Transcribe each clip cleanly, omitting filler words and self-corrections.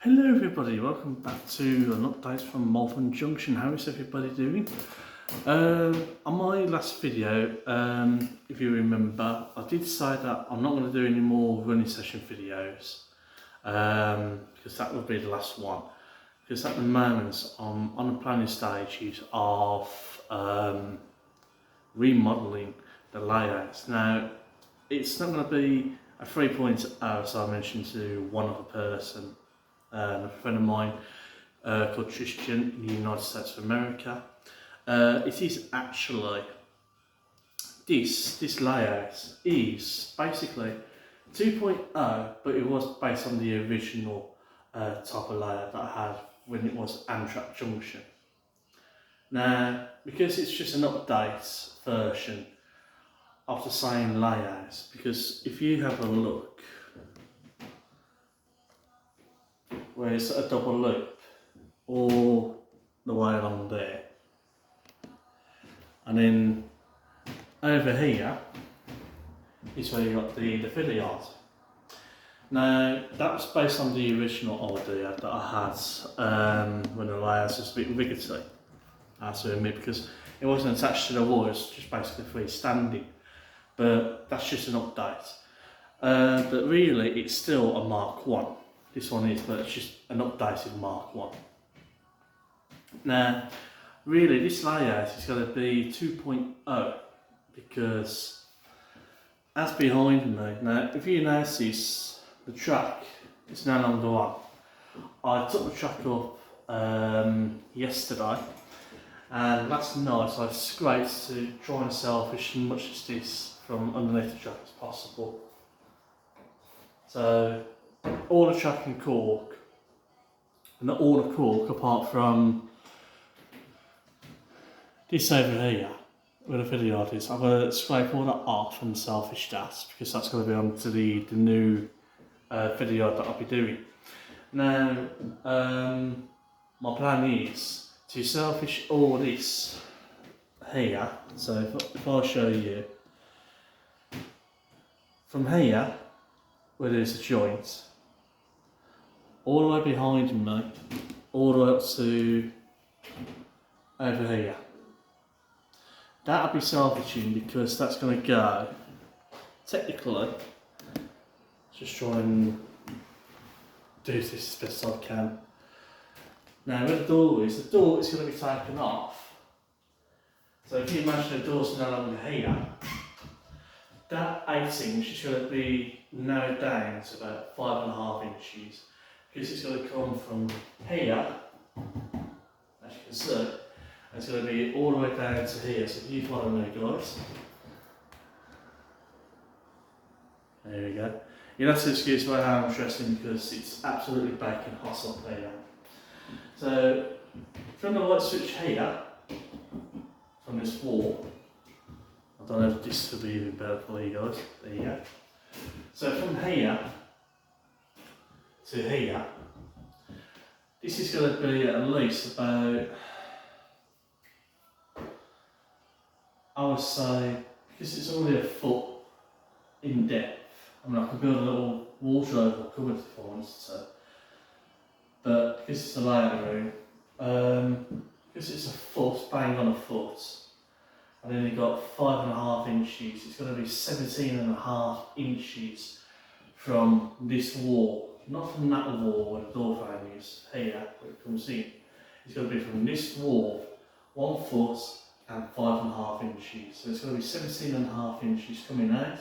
Hello everybody, welcome back to an update from Malvern Junction. How is everybody doing? On my last video, if you remember, I did say that I'm not going to do any more running session videos because that will be the last one. Because at the moment I'm on the planning stages of remodelling the layouts. Now, it's not going to be a 3.0 as I mentioned to one other person. A friend of mine called Tristan in the United States of America. It is actually, this layout is basically 2.0, but it was based on the original type of layout that I had when it was Amtrak Junction. Now, because it's just an update version of the same layout, because if you have a look, where it's a double loop all the way along there, and then over here is where you got the filler yard. Now that was based on the original idea that I had when the layout was a bit rickety, I have to admit, because it wasn't attached to the wall, it was just basically freestanding. But that's just an update. But really it's still a Mark 1. This one is, but it's just an updated Mark 1. Now, really this layout is going to be 2.0 because as behind me, now if you notice the track is no longer on. I took the track up yesterday, and last night I scraped to try and salvage as much as this from underneath the track as possible. So all the track and cork, and not all the cork apart from this over here where the filler yard is. I'm going to scrape all that off and selfish that because that's going to be onto the new filler yard that I'll be doing. Now my plan is to selfish all this here. So if I show you from here where there's a joint, all the way behind me, all the way up to over here. That'll be salvaging because that's going to go, technically, just try and do this as best I can. Now where the door is going to be taken off. So if you imagine the door's no longer here, that 8" is going to be narrowed down to about 5.5 inches. Because it's going to come from here, as you can see, and it's going to be all the way down to here. So if you follow me, guys. There we go. You'll have to excuse why I'm stressing because it's absolutely baking hot up there. So from the light switch here, from this wall, I don't know if this will be even better for you guys. There you go. So from here to here, this is going to be at least about, I would say, because it's only a foot in depth. I mean, I could build a little wardrobe or cupboard if I wanted to, but because it's a layout room, because it's a foot, bang on a foot, and then you've got 5.5 inches, it's going to be 17.5 inches from this wall. Not from that wall where the door frame is, here, where it comes in. It's going to be from this wall, 1 foot and 5.5 inches. So it's going to be 17.5 inches coming out.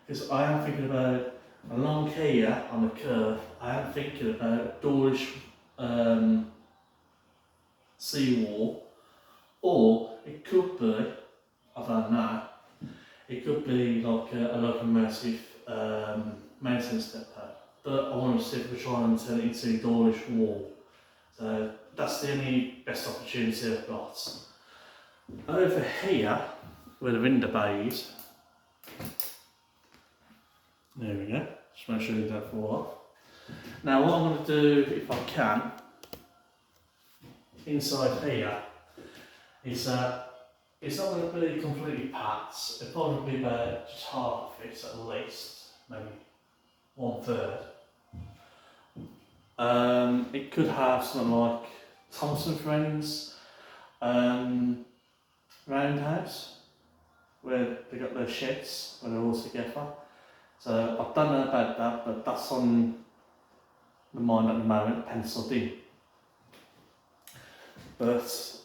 Because I am thinking about, along here on the curve, I am thinking about doorish seawall, or it could be, I don't know, it could be like a locomotive mountain stepper. But I want to see if we try and turn it into a doorish wall. So that's the only best opportunity I've got. Over here, where the window bay is, there we go, just make sure you don't fall off. Now what I'm going to do, if I can, inside here, is that it's not going to be completely packed. It'll probably be about just half of it at least, maybe 1/3. It could have something like Thompson Friends Roundhouse, where they got their sheds where they're all together. So I don't know about that, but that's on the mind at the moment, penciled in. But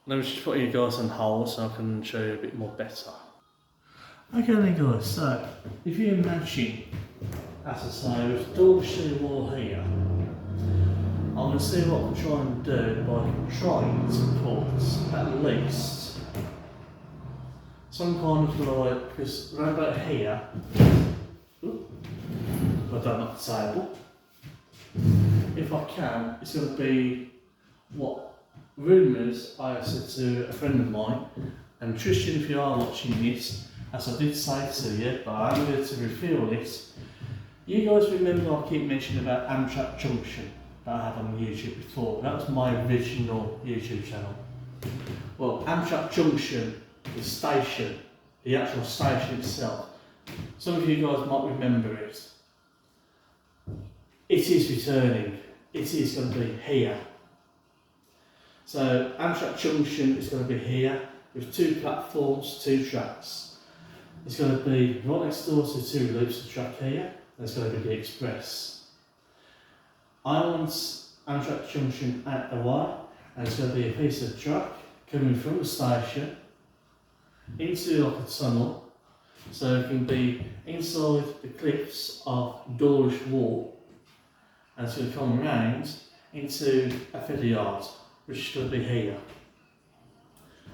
let me just put you guys on hold so I can show you a bit more better. Okay then guys, so if you imagine, as I say, with doors to the wall here, I'm going to see what I can try and do by trying to put at least some kind of like, because around about here, I don't have the table. If I can, it's going to be what rumours I have said to a friend of mine, and Tristan, if you are watching this, as I did say to you, but I'm going to reveal this. You guys remember I keep mentioning about Amtrak Junction that I had on YouTube before? That was my original YouTube channel. Well, Amtrak Junction, the station, the actual station itself, some of you guys might remember it. It is returning. It is going to be here. So Amtrak Junction is going to be here with 2 platforms, 2 tracks. It's going to be right next door to 2 loops of track here. There's going to be the express. I want Amtrak Junction out the way, and it's going to be a piece of track coming from the station into like a tunnel, so it can be inside the cliffs of Dawlish Wall, and it's going to come around into a fiddle yard, which is going to be here.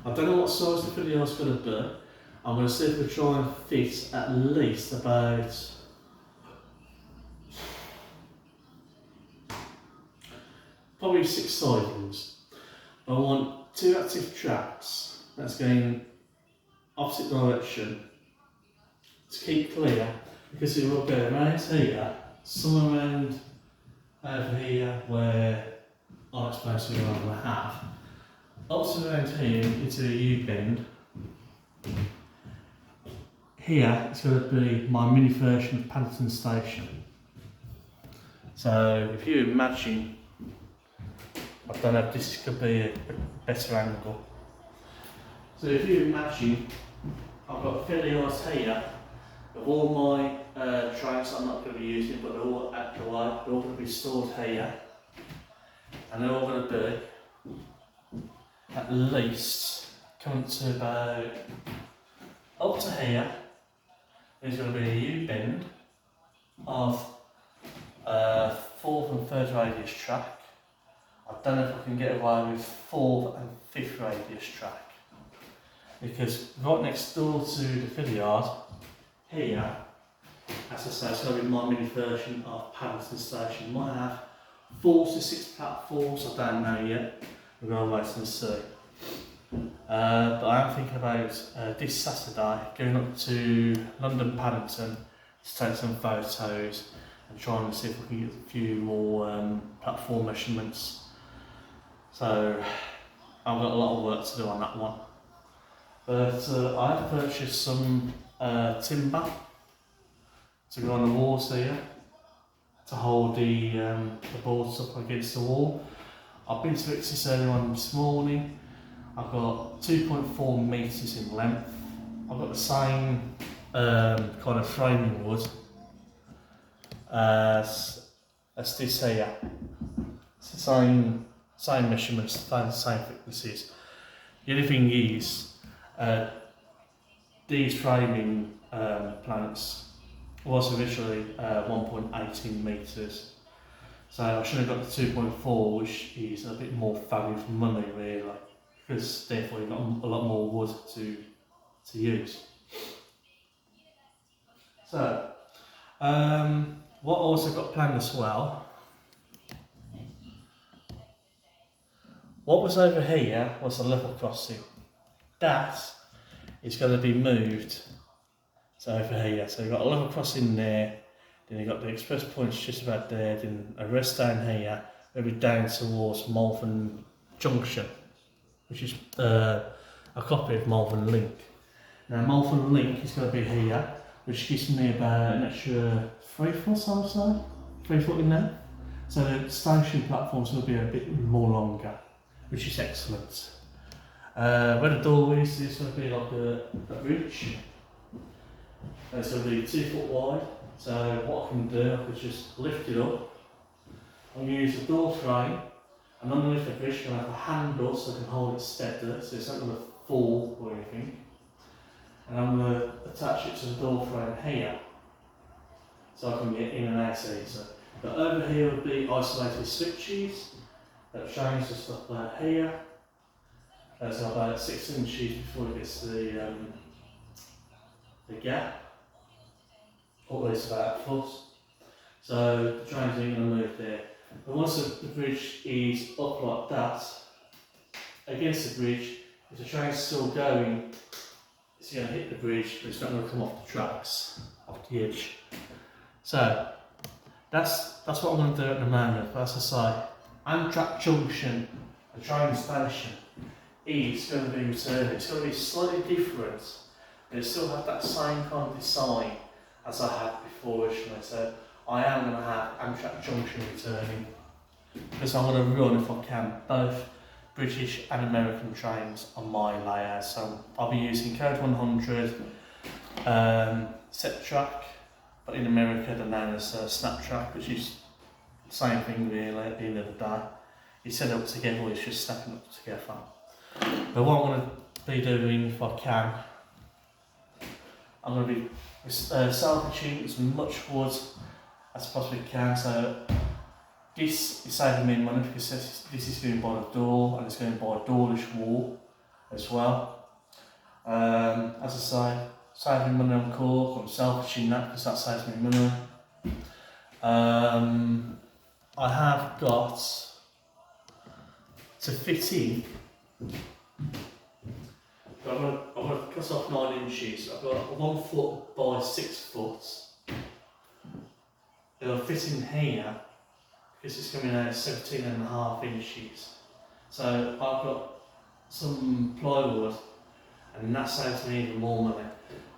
I don't know what size the fiddle yard's going to be. I'm going to see if we try and fit at least about probably 6 sidings. I want 2 active tracks that's going opposite direction to keep clear, because it will go around here, some around over here where I'll explain to you what I'm going to have, up to around here into a U-bend. Here it's going to be my mini version of Paddington Station. So if you imagine, I don't know if this could be a better angle. So if you imagine, I've got fiddle yards here of all my tracks I'm not going to be using, but they're all at the way, they're all going to be stored here, and they're all going to be at least coming to about up to here. There's going to be a U-bend of 4th and 3rd radius track. I don't know if I can get away with 4th and 5th radius track, because right next door to the fiddle yard here, as I say, it's going to be my mini version of Paddington Station. Might have 4 to 6 platforms, I don't know yet. We're going to wait and see. But I am thinking about this Saturday going up to London Paddington to take some photos and trying to see if we can get a few more platform measurements. So I've got a lot of work to do on that one. But I have purchased some timber to go on the walls here to hold the boards up against the wall. I've been to Fixis earlier on this morning. I've got 2.4 metres in length. I've got the same kind of framing wood as this here. It's the same measurements, the same thicknesses. The only thing is, these framing planks was originally 1.18 metres. So I should have got the 2.4, which is a bit more value for money really, because therefore you've got a lot more wood to use. So, what I also got planned as well, what was over here was a level crossing. That is going to be moved to over here. So you've got a level crossing there, then you've got the express points just about there, then a rest down here, maybe down towards Malvern Junction, which is a copy of Malvern Link. Now Malvern Link is going to be here, which gives me about an extra 3 foot, I would say, 3 foot in there. So the station platforms will be a bit more longer, which is excellent. Where the door is going to be like a bridge. And it's going to be 2 foot wide. So what I can do, I could just lift it up. I'm going to use the door frame, and underneath the bridge, I'm going to have a handle so I can hold it steady, so it's not going to fall or anything. And I'm going to attach it to the door frame here, so I can get in and out easier. But over here would be isolated switches that change the stuff out here. So about 6 inches before it gets to the gap, or at least about a foot. So the train's going to move there. But once the bridge is up like that, against the bridge, if the train's still going, it's going to hit the bridge, but it's not going to come off the tracks, off the edge. So that's what I'm going to do at the moment. But as I say, Amtrak Junction, the train station, is going to be returning. It's going to be slightly different, but it still have that same kind of design as I had before originally. So I am going to have Amtrak Junction returning, because I'm going to run, if I can, both British and American trains on my layout. So I'll be using Code 100 set track, but in America they're known as Snaptrack, which is the same thing really at the end of the day. You set it up together, it's just snapping up together. But what I'm going to be doing, if I can, I'm going to be salvaging as much wood as I possibly can. So this is saving me money, because this is going by the door, and it's going by a doorish wall as well. As I say, saving money on cork, I'm salvaging that because that saves me money. I have got to fit in. I'm going to cut off 9 inches. I've got 1 foot by 6 foot. It'll fit in here because it's coming out 17.5 inches. So I've got some plywood, and that saves me even more money.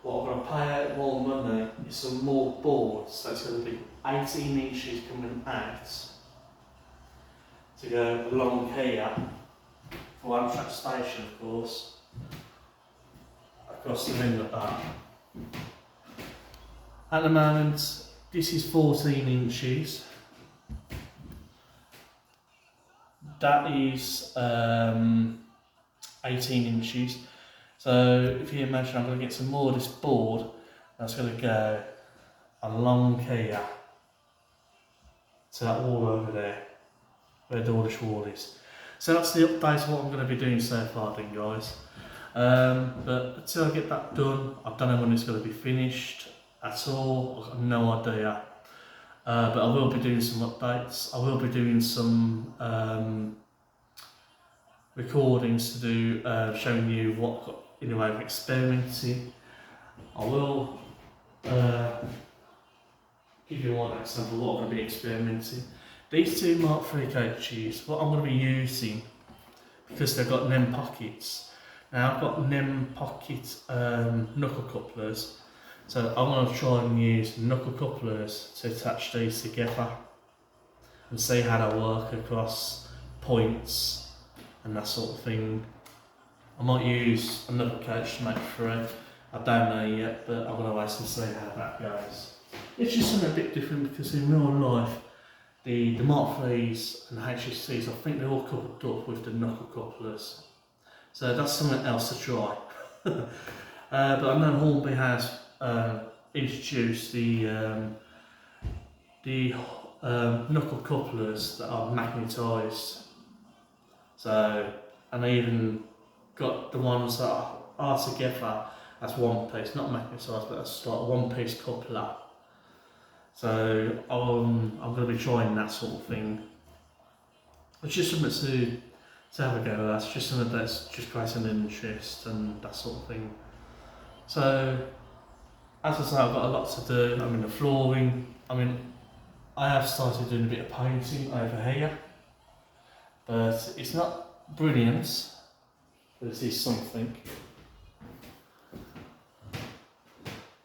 What I'm going to pay out more money is some more boards, so it's going to be 18 inches coming out to go along here for Amtrak station, of course, across the rim of that. At the moment, this is 14 inches. That is 18 inches. So if you imagine, I'm going to get some more of this board, that's going to go along here to that wall over there, where the Dawlish wall is. So that's the update of what I'm going to be doing so far then, guys. But until I get that done, I don't know when it's going to be finished at all. I've got no idea. But I will be doing some updates. I will be doing some recordings to do, showing you what I've got in the way of experimenting. I will give you one example of what I'm going to be experimenting. These two Mark III coaches, what I'm going to be using, because they've got NEM pockets. Now I've got NEM pocket knuckle couplers, so I'm going to try and use knuckle couplers to attach these together and see how they work across points and that sort of thing. I might use another coach to make through. I don't know yet, but I'm going to wait and see how that goes. It's just something a bit different, because in real life, the Mark IIIs and HSCs, I think they're all coupled up with the knuckle couplers. So that's something else to try. But I know Hornby has introduced the knuckle couplers that are magnetised. So, and they even got the ones that are together as one piece, not magnetised, but that's like a one piece coupler. So I'm going to be trying that sort of thing. It's just something to have a go at. It's just something that's just creating an interest and that sort of thing. So, as I say, I've got a lot to do. I'm in the flooring. I have started doing a bit of painting over here, but it's not brilliant, but it is something.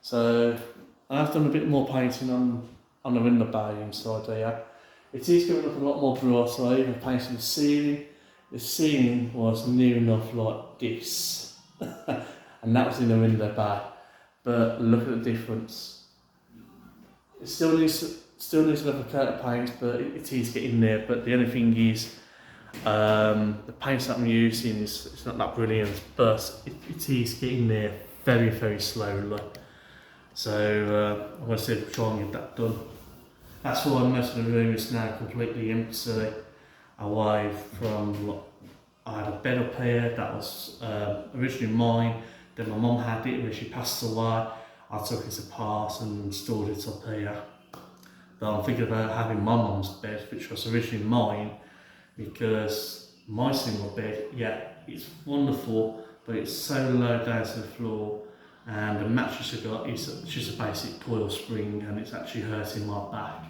So I have done a bit more painting on the window bay inside here. It is going up a lot more bright, so I even painted the ceiling. The ceiling was near enough like this, and that was in the window bay. But look at the difference. It still needs another coat of paint, but it is getting there. But the only thing is, the paint that I'm using is it's not that brilliant, but it is getting there very, very slowly. So I'm going to try and get that done. That's why most of the room is now completely empty, away from. I had a bed up here that was originally mine. Then my mum had it when she passed away. I took it apart and stored it up here. But I'm thinking about having my mum's bed, which was originally mine, because my single bed, yeah, it's wonderful, but it's so low down to the floor, and the mattress I got is just a basic coil spring, and it's actually hurting my back.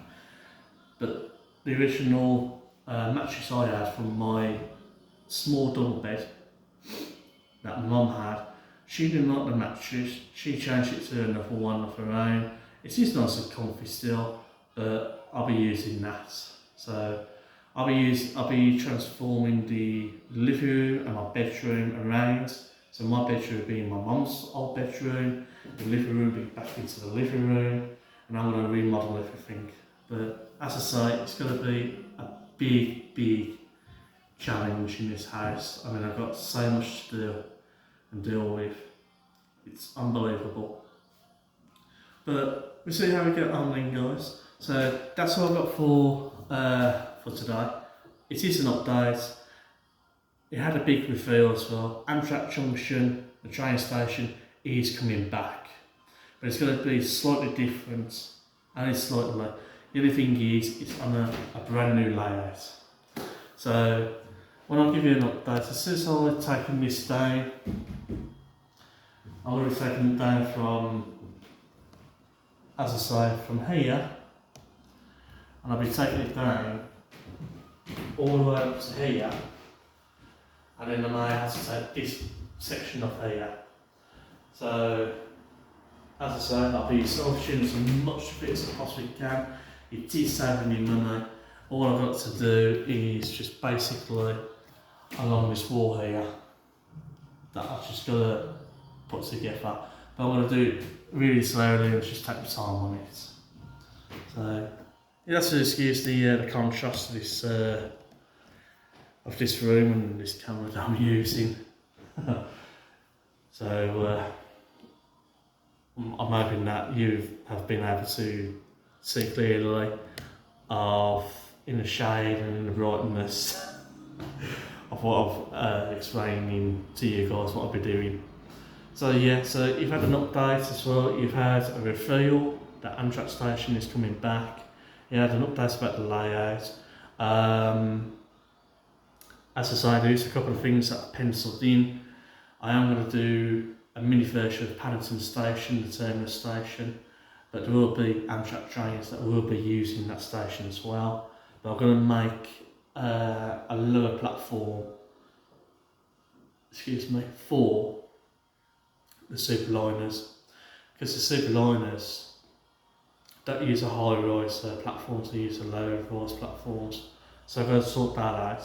But the original mattress I had from my small double bed that my mum had, she didn't like the mattress. She changed it to another one of her own. It is nice and comfy still, but I'll be using that. So I'll be transforming the living room and my bedroom around. So my bedroom being my mum's old bedroom, the living room being back into the living room, and I'm going to remodel everything. But as I say, it's going to be a big challenge in this house. I mean, I've got so much to do and deal with. It's unbelievable. But we'll see how we get on then, guys. So that's all I've got for today. It is an update. It had a big reveal as well. Amtrak Junction, the train station, is coming back. But it's going to be slightly different, and it's slightly. The only thing is, it's on a brand new layout. So when I give you an update, as soon as I've taken this down, I'm going to be taking it down from, as I say, from here, and I'll be taking it down all the way up to here, and then I may have to take this section off here. So, as I say, I'll be self-tuning as much of it as I possibly can. It is saving me money. All I've got to do is just basically along this wall here that I've just got to put together. But I'm going to do it really slowly and just take my time on it. So yeah, that's to excuse the contrast of this room and this camera that I'm using. So I'm hoping that you have been able to see clearly of in the shade and in the brightness of what I'm explaining to you guys what I'll be doing. So yeah, so you've had an update as well. You've had a reveal that Amtrak station is coming back. You had an update about the layout. As I say, there's a couple of things that are penciled in. I am going to do a mini version of Paddington Station, the terminus station, but there will be Amtrak trains that will be using that station as well. But I'm going to make a lower platform, for the superliners, because the superliners don't use a high-rise platforms, they use a low-rise platforms. So I'm going to sort that out.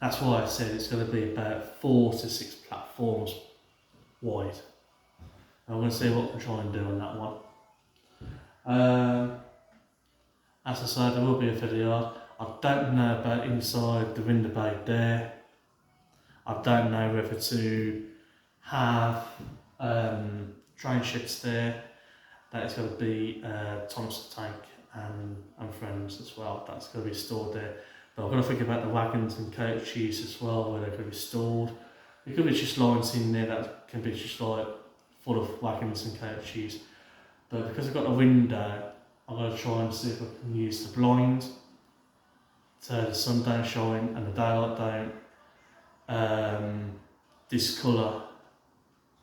That's why I said it's going to be about 4 to 6 platforms wide. I'm going to see what I can try and do on that one. As I said, there will be a video. I don't know about inside the window bay there. I don't know whether to have train sheds there. That is going to be Thomas the Tank and friends as well. That's going to be stored there. But I've got to think about the wagons and coaches as well, where they're going to be stored. There could be just lines in there that can be just like full of wagons and coaches. But because I've got a window, I'm going to try and see if I can use the blind so the sun don't shine and the daylight don't discolour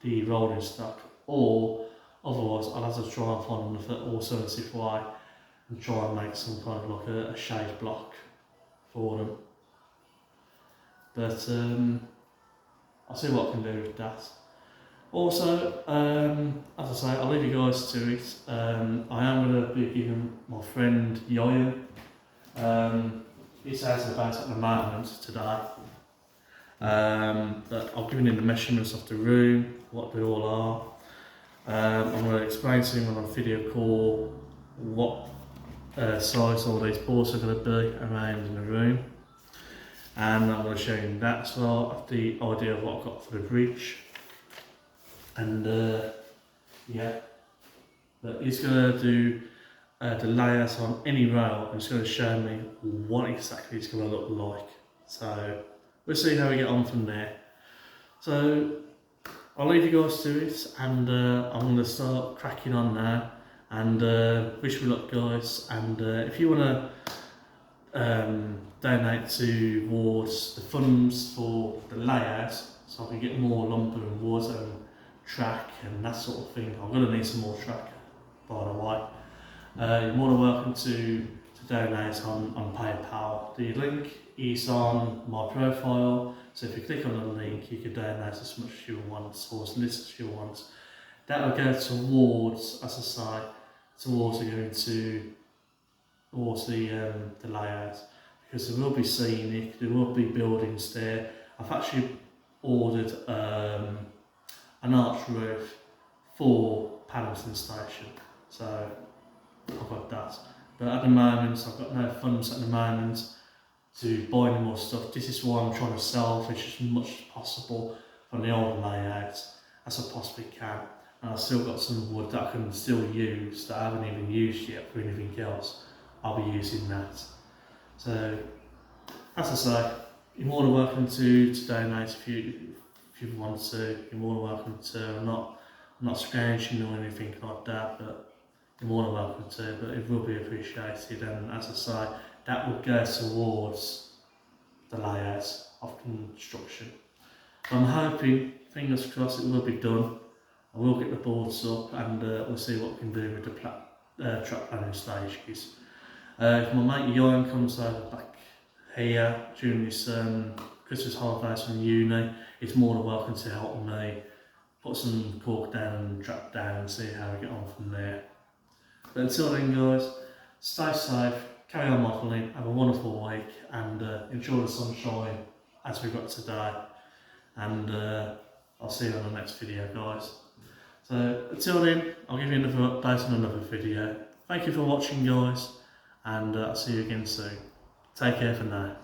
the rolling stock, or otherwise I'll have to try and find another alternative way and try and make some kind of like a shade block for them. But I'll see what I can do with that. Also, as I say, I'll leave you guys to it. I am going to be giving my friend Yoyan It's as about at the moment today. But I've given him the measurements of the room, what they all are. I'm going to explain to him on a video call what size all these boards are going to be around in the room. And I'm going to show him that as well, the idea of what I've got for the bridge. And yeah, but he's going to do the layout on any rail and he's going to show me what exactly it's going to look like. So we'll see how we get on from there. So I'll leave you guys to it, and I'm going to start cracking on now. And wish me luck, guys. And if you want to donate towards the funds for the layout, so I can get more lumber and wood and track and that sort of thing. I'm going to need some more track, by the way. You're more than welcome to donate on PayPal. The link is on my profile, so if you click on the link you can donate as much as you want or as little as you want. That will go towards, as I say, towards the layout, because there will be scenic, there will be buildings there. I've actually ordered an arch roof for Paddington Station, so I've got that. But at the moment, I've got no funds at the moment to buy any more stuff. This is why I'm trying to salvage as much as possible from the old layout as I possibly can. And I've still got some wood that I can still use that I haven't even used yet for anything else. I'll be using that. So, as I say, you're more than welcome to donate if you want to. You're more than welcome to. I'm not scrounging or anything like that, but you're more than welcome to. But it will be appreciated, and as I say, that will go towards the layout of construction. I'm hoping, fingers crossed, it will be done. I will get the boards up, and we'll see what we can do with the track planning stages. If my mate Johan comes over back here during this Christmas holidays from uni, he's more than welcome to help me put some cork down and trap down and see how we get on from there. But until then, guys, stay safe, carry on modelling, have a wonderful week, and enjoy the sunshine as we've got today. And I'll see you on the next video, guys. So until then, I'll give you another update on another video. Thank you for watching, guys, and I'll see you again soon. Take care for now.